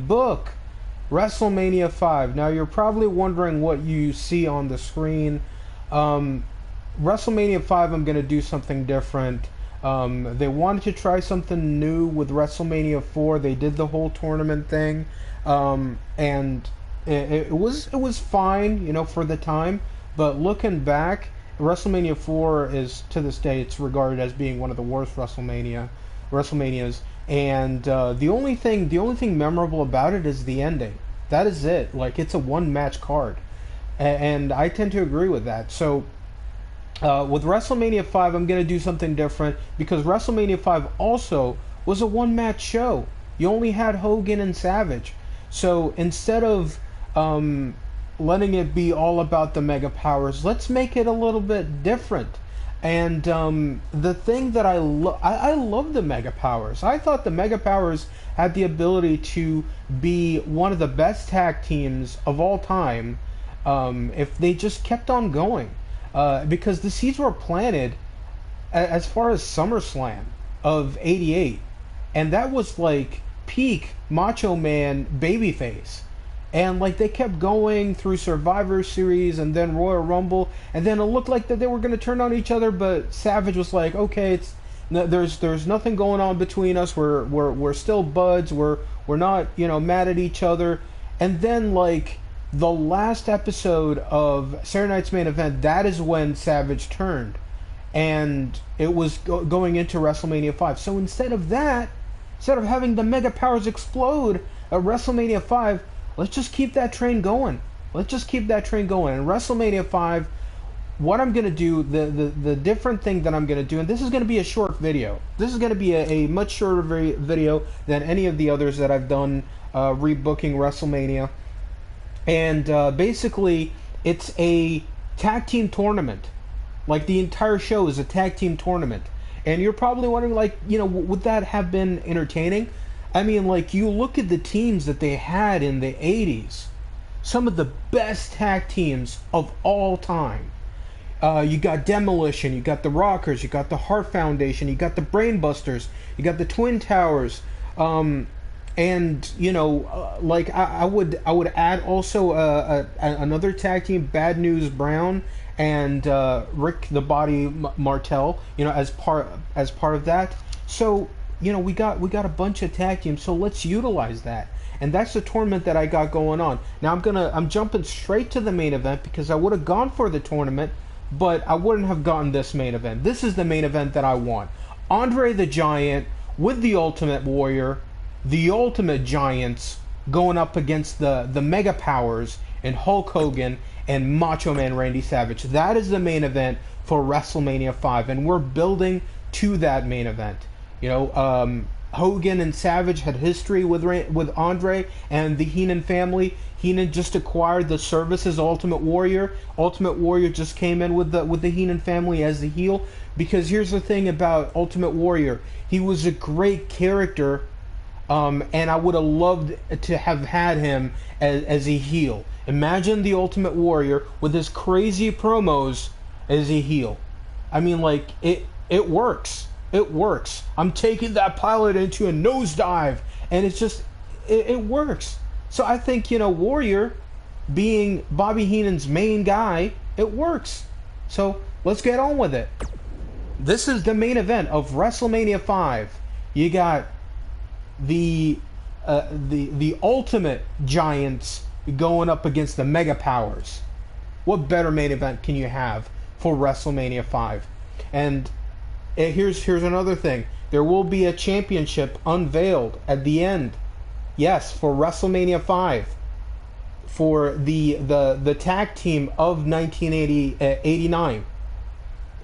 Rebook WrestleMania 5. Now you're probably wondering what you see on the screen. WrestleMania 5, I'm going to do something different. They wanted to try something new with WrestleMania 4. They did the whole tournament thing, and it was fine, for the time. But looking back, WrestleMania 4 is, to this day, it's regarded as being one of the worst WrestleManias. And the only thing memorable about it is the ending. That is it. Like, it's a one match card, and I tend to agree with that. So with WrestleMania 5, I'm going to do something different because WrestleMania 5 also was a one match show. You only had Hogan and Savage. So instead of letting it be all about the Mega Powers, let's make it a little bit different. And the thing that I love the Mega Powers. I thought the Mega Powers had the ability to be one of the best tag teams of all time if they just kept on going. Because the seeds were planted as far as SummerSlam of '88, and that was like peak Macho Man babyface. And like they kept going through Survivor Series and then Royal Rumble, and then it looked like that they were going to turn on each other, but Savage was like, okay, there's nothing going on between us. We're still buds. We're not mad at each other. And then like the last episode of Saturday Night's Main Event, that is when Savage turned, and it was going into WrestleMania 5. So instead of having the Mega Powers explode at WrestleMania 5. Let's just keep that train going. And WrestleMania 5, what I'm going to do, the different thing that I'm going to do, and this is going to be a short video. This is going to be a much shorter video than any of the others that I've done rebooking WrestleMania. And basically, it's a tag team tournament. Like, the entire show is a tag team tournament. And you're probably wondering, like, would that have been entertaining? I mean, like, you look at the teams that they had in the 80s. Some of the best tag teams of all time. You got Demolition, you got the Rockers, you got the Heart Foundation, you got the Brainbusters, you got the Twin Towers. And, like, I would add also another tag team, Bad News Brown and Rick the Body Martel, as part of that. So we got a bunch of tag teams, so let's utilize that. And that's the tournament that I got going on. Now I'm jumping straight to the main event because I would have gone for the tournament, but I wouldn't have gotten this main event. This is the main event that I want. Andre the Giant with the Ultimate Warrior, the Ultimate Giants, going up against the Mega Powers and Hulk Hogan and Macho Man Randy Savage. That is the main event for WrestleMania 5, and we're building to that main event. Hogan and Savage had history with Andre and the Heenan family. Heenan just acquired the services Ultimate Warrior. Ultimate Warrior just came in with the Heenan family as the heel. Because here's the thing about Ultimate Warrior, he was a great character, and I would have loved to have had him as a heel. Imagine the Ultimate Warrior with his crazy promos as a heel. I mean, like, it works. It works. I'm taking that pilot into a nosedive, and it's just, it works. So I think, Warrior being Bobby Heenan's main guy, it works. So let's get on with it. This is the main event of WrestleMania 5. You got the Ultimate Giants going up against the Mega Powers. What better main event can you have for WrestleMania 5? And here's another thing. There will be a championship unveiled at the end. Yes, for WrestleMania 5. For the tag team of 1989.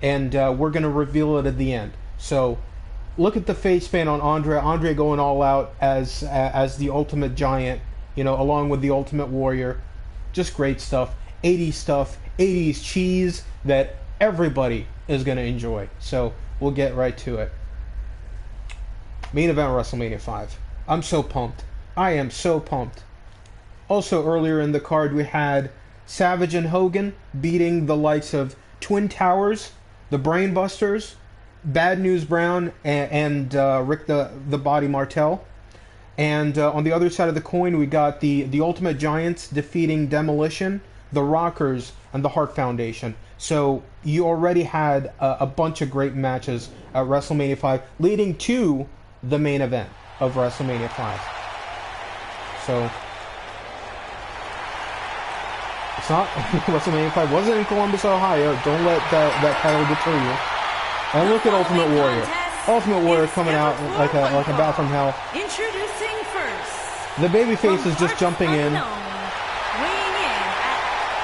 And we're going to reveal it at the end. So look at the face paint on Andre. Andre going all out as the Ultimate Giant, along with the Ultimate Warrior. Just great stuff. 80s stuff. 80s cheese that everybody is going to enjoy. So we'll get right to it. Main event WrestleMania 5. I'm so pumped. I am so pumped. Also, earlier in the card, we had Savage and Hogan beating the likes of Twin Towers, the Brainbusters, Bad News Brown, and Rick the Body Martel. And on the other side of the coin, we got the Ultimate Giants defeating Demolition, the Rockers, and the Hart Foundation. So you already had a bunch of great matches at WrestleMania 5, leading to the main event of WrestleMania 5. So it's not WrestleMania 5 wasn't in Columbus, Ohio. Don't let that title deter you. And look at Ultimate Warrior. Ultimate Warrior coming out like a bat from hell. Introducing first, the babyface is just jumping in.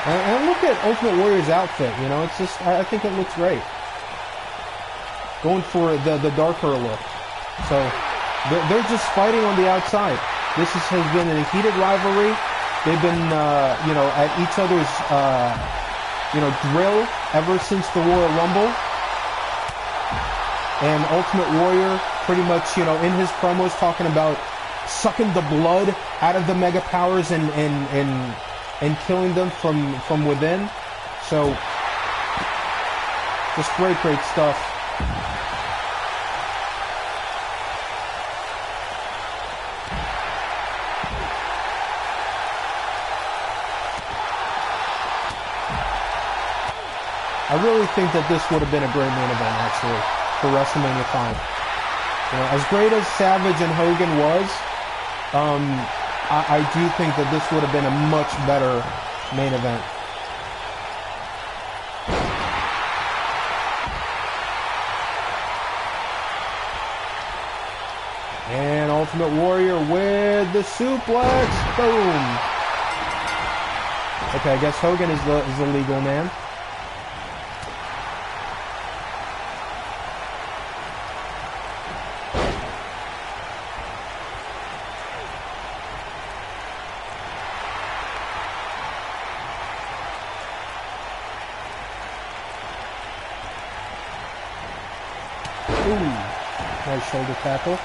And look at Ultimate Warrior's outfit. You know, it's just I think it looks great. Going for the darker look. So they're just fighting on the outside. This has been a heated rivalry. They've been at each other's grill ever since the Royal Rumble. And Ultimate Warrior pretty much, in his promos talking about sucking the blood out of the Mega Powers and killing them from within. So, just great stuff. I really think that this would have been a great main event, actually, for WrestleMania 5. As great as Savage and Hogan was, I do think that this would have been a much better main event. And Ultimate Warrior with the suplex. Boom. Okay, I guess Hogan is the legal man. Nice shoulder tackle.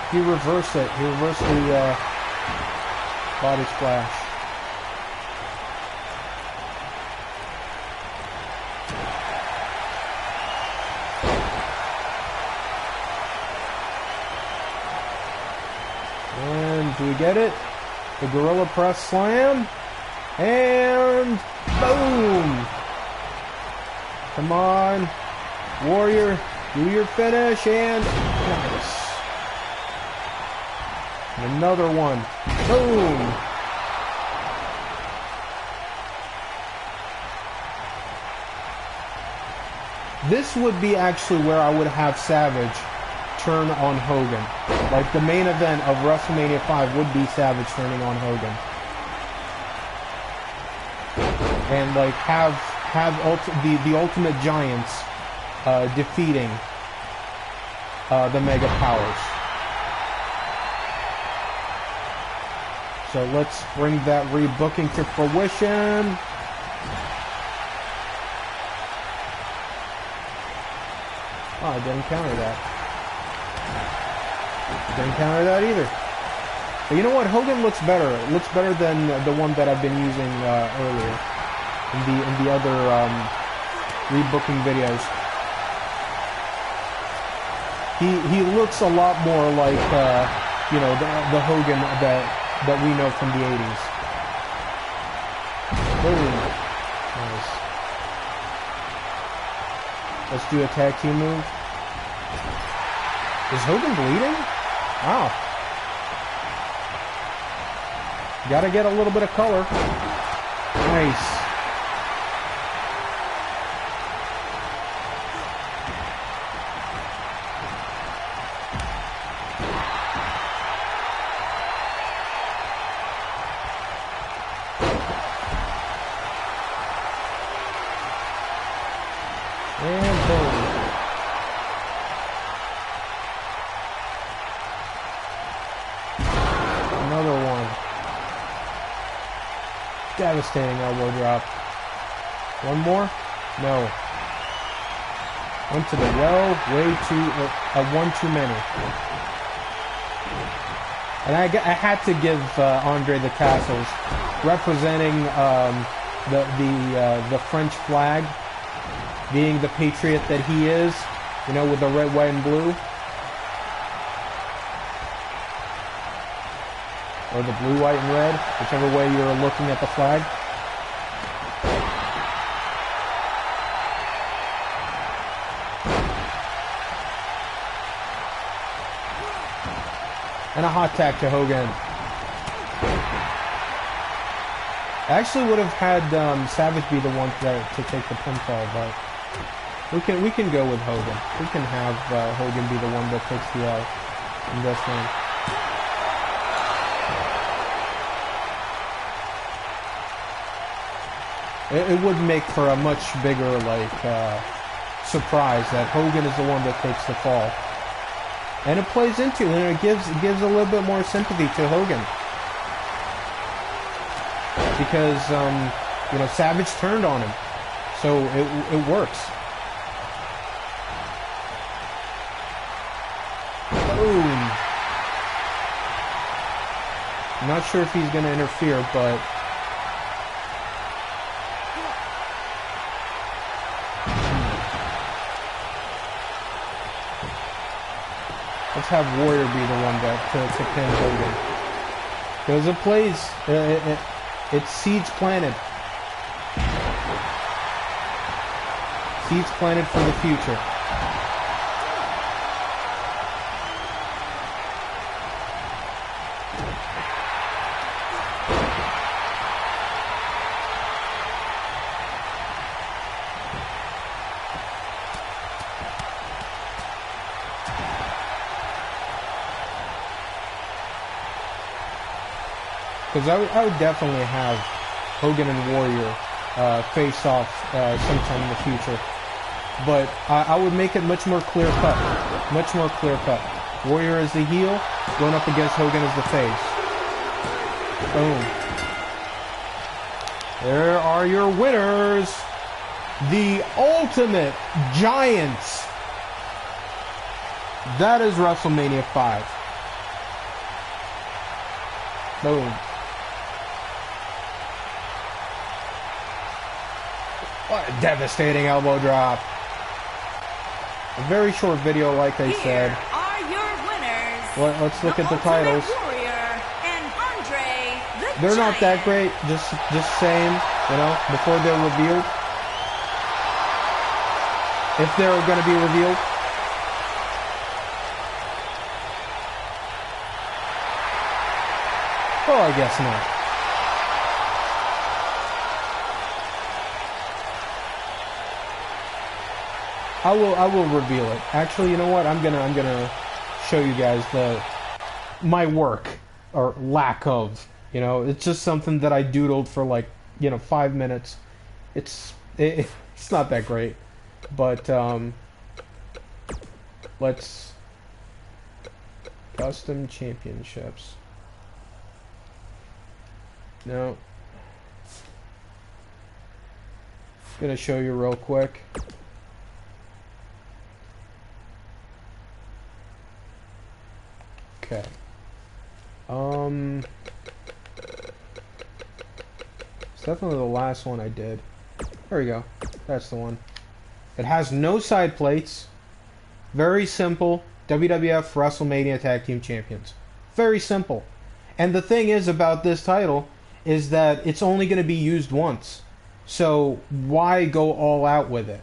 He reversed it. He reversed the body splash. And do we get it? The Gorilla Press Slam. And boom! Come on, Warrior, do your finish, and nice. And another one. Boom! This would be actually where I would have Savage turn on Hogan. Like the main event of WrestleMania 5 would be Savage turning on Hogan. And like have the Ultimate Giants defeating the Mega Powers. So let's bring that rebooking to fruition. Oh, I didn't counter that. Didn't counter that either. But you know what? Hogan looks better. It looks better than the one that I've been using earlier. In the other rebooking videos, he looks a lot more like the Hogan that we know from the 80s. Boom, nice. Let's do a tag team move. Is Hogan bleeding? Wow. Gotta get a little bit of color. Nice. And boom. Another one. Devastating elbow drop. One more? No. One to the well. Way too... one too many. And I had to give Andre the Castles, representing the French flag being the patriot that he is, you know, with the red, white, and blue. Or the blue, white, and red, whichever way you're looking at the flag. And a hot tag to Hogan. I actually would have had Savage be the one to take the pinfall, but we can go with Hogan. We can have Hogan be the one that takes the L in this one. It would make for a much bigger surprise that Hogan is the one that takes the fall. And it plays into, and it gives a little bit more sympathy to Hogan. Because, you know, Savage turned on him. So it works. Boom. I'm not sure if he's going to interfere, but... Let's have Warrior be the one to pin Hogan. Because it plays... It's seeds planted. Seeds planted for the future. Because I would definitely have Hogan and Warrior face off sometime in the future. But I would make it much more clear cut. Much more clear cut. Warrior is the heel, going up against Hogan as the face. Boom. There are your winners. The Ultimate Giants. That is WrestleMania 5. Boom. What a devastating elbow drop. A very short video, like I said. Here are your winners. Let's look at the titles. Warrior and Andre the They're not that Giant. great, just saying, you know, before they're revealed. If they're going to be revealed. Oh, I guess not. I will reveal it. Actually, you know what? I'm gonna show you guys my work or lack of. You know, it's just something that I doodled for like, you know, 5 minutes. It's not that great, but let's custom championships. No, gonna show you real quick. Okay. It's definitely the last one I did. There we go. That's the one. It has no side plates. Very simple. WWF Wrestlemania Tag Team Champions. Very simple. And the thing is about this title is that it's only going to be used once. So why go all out with it?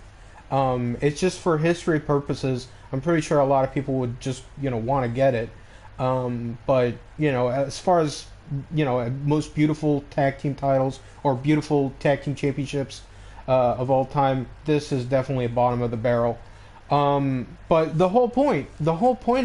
It's just for history purposes. I'm pretty sure a lot of people would just, you know, want to get it. But, you know, as far as, you know, most beautiful tag team titles or beautiful tag team championships of all time, this is definitely a bottom of the barrel. But the whole point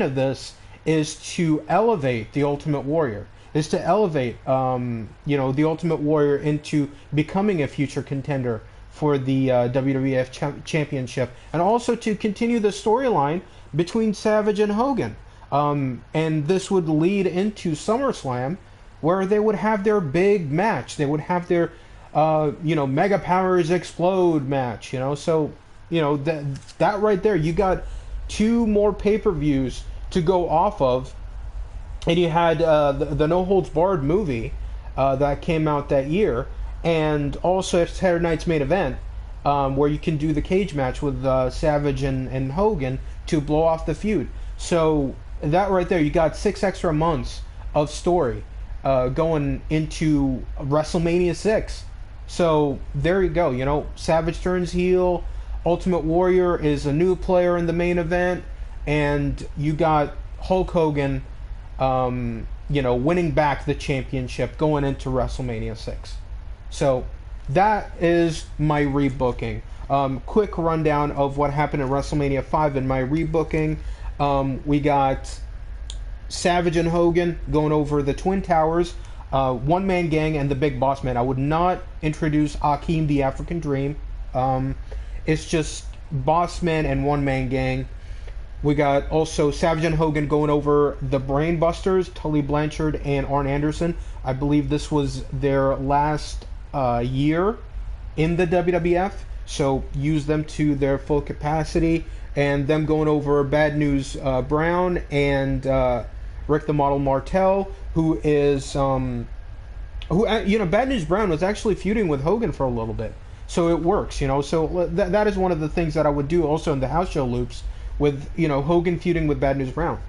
of this is to elevate the Ultimate Warrior, is to elevate, you know, the Ultimate Warrior into becoming a future contender for the WWF Championship, and also to continue the storyline between Savage and Hogan. And this would lead into SummerSlam, where they would have their big match. They would have their, you know, Mega Powers Explode match, you know. So, you know, that right there, you got 2 more pay-per-views to go off of. And you had the No Holds Barred movie that came out that year, and also Saturday Night's Main Event. where you can do the cage match with Savage and Hogan to blow off the feud. So that right there, you got 6 extra months of story going into WrestleMania 6. So there you go. You know, Savage turns heel. Ultimate Warrior is a new player in the main event, and you got Hulk Hogan, winning back the championship going into WrestleMania 6. So that is my rebooking. Quick rundown of what happened at WrestleMania 5 in my rebooking. We got Savage and Hogan going over the Twin Towers, One Man Gang, and the Big Boss Man. I would not introduce Akeem the African Dream. It's just Boss Man and One Man Gang. We got also Savage and Hogan going over the Brain Busters, Tully Blanchard and Arn Anderson. I believe this was their last year in the WWF, so use them to their full capacity. And them going over Bad News Brown and Rick the Model Martel, who is Bad News Brown was actually feuding with Hogan for a little bit, so it works, So that is one of the things that I would do also in the house show loops with Hogan feuding with Bad News Brown.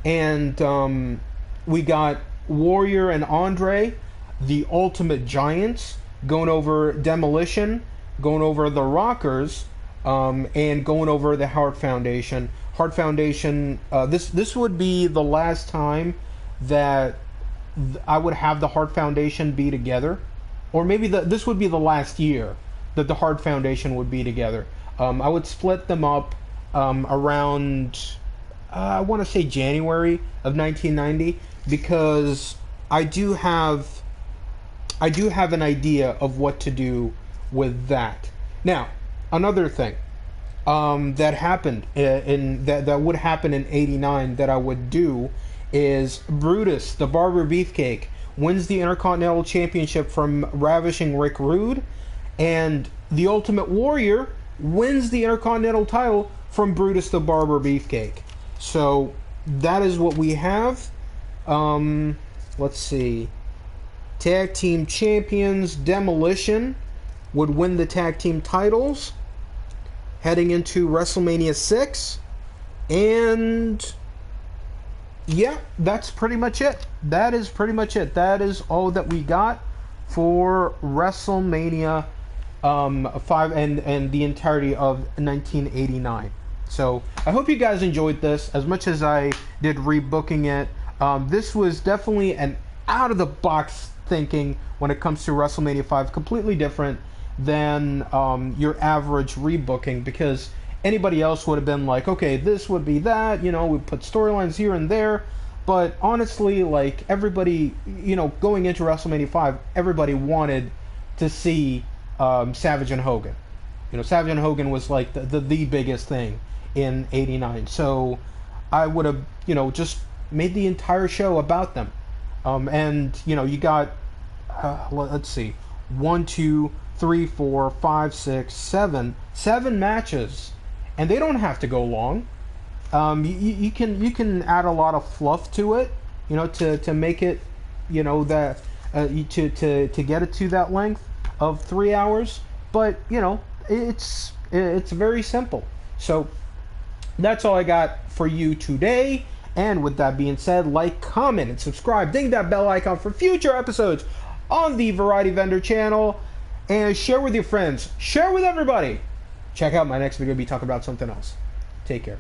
And we got Warrior and Andre, the Ultimate Giants, going over Demolition, going over the Rockers, and going over the Hart Foundation. Hart Foundation. This would be the last time that I would have the Hart Foundation be together, or maybe this would be the last year that the Hart Foundation would be together. I would split them up around I want to say January of 1990, because I do have an idea of what to do with that. Now, another thing that happened that would happen in '89 that I would do is Brutus, the Barber Beefcake, wins the Intercontinental Championship from Ravishing Rick Rude, and the Ultimate Warrior wins the Intercontinental title from Brutus, the Barber Beefcake. So that is what we have. Let's see. Tag Team Champions, Demolition would win the tag team titles heading into WrestleMania 6. And yeah, that's pretty much it. That is pretty much it. That is all that we got for WrestleMania 5 and the entirety of 1989. So I hope you guys enjoyed this as much as I did rebooking it. This was definitely an out-of-the-box thinking when it comes to WrestleMania 5. Completely different than your average rebooking, because anybody else would have been like, okay, this would be that, we put storylines here and there. But honestly, like, everybody, going into WrestleMania 5, everybody wanted to see Savage and Hogan. Savage and Hogan was like the biggest thing in '89. So I would have, just made the entire show about them. And, you got, let's see, 1, 2, 3, 4, 5, 6, 7 matches. And they don't have to go long. You can add a lot of fluff to it, to make it, that to get it to that length of 3 hours. But it's very simple. So that's all I got for you today. And with that being said, like, comment, and subscribe. Ding that bell icon for future episodes on the Variety Vendor channel. And share with your friends. Share with everybody. Check out my next video. I'll be talking about something else. Take care.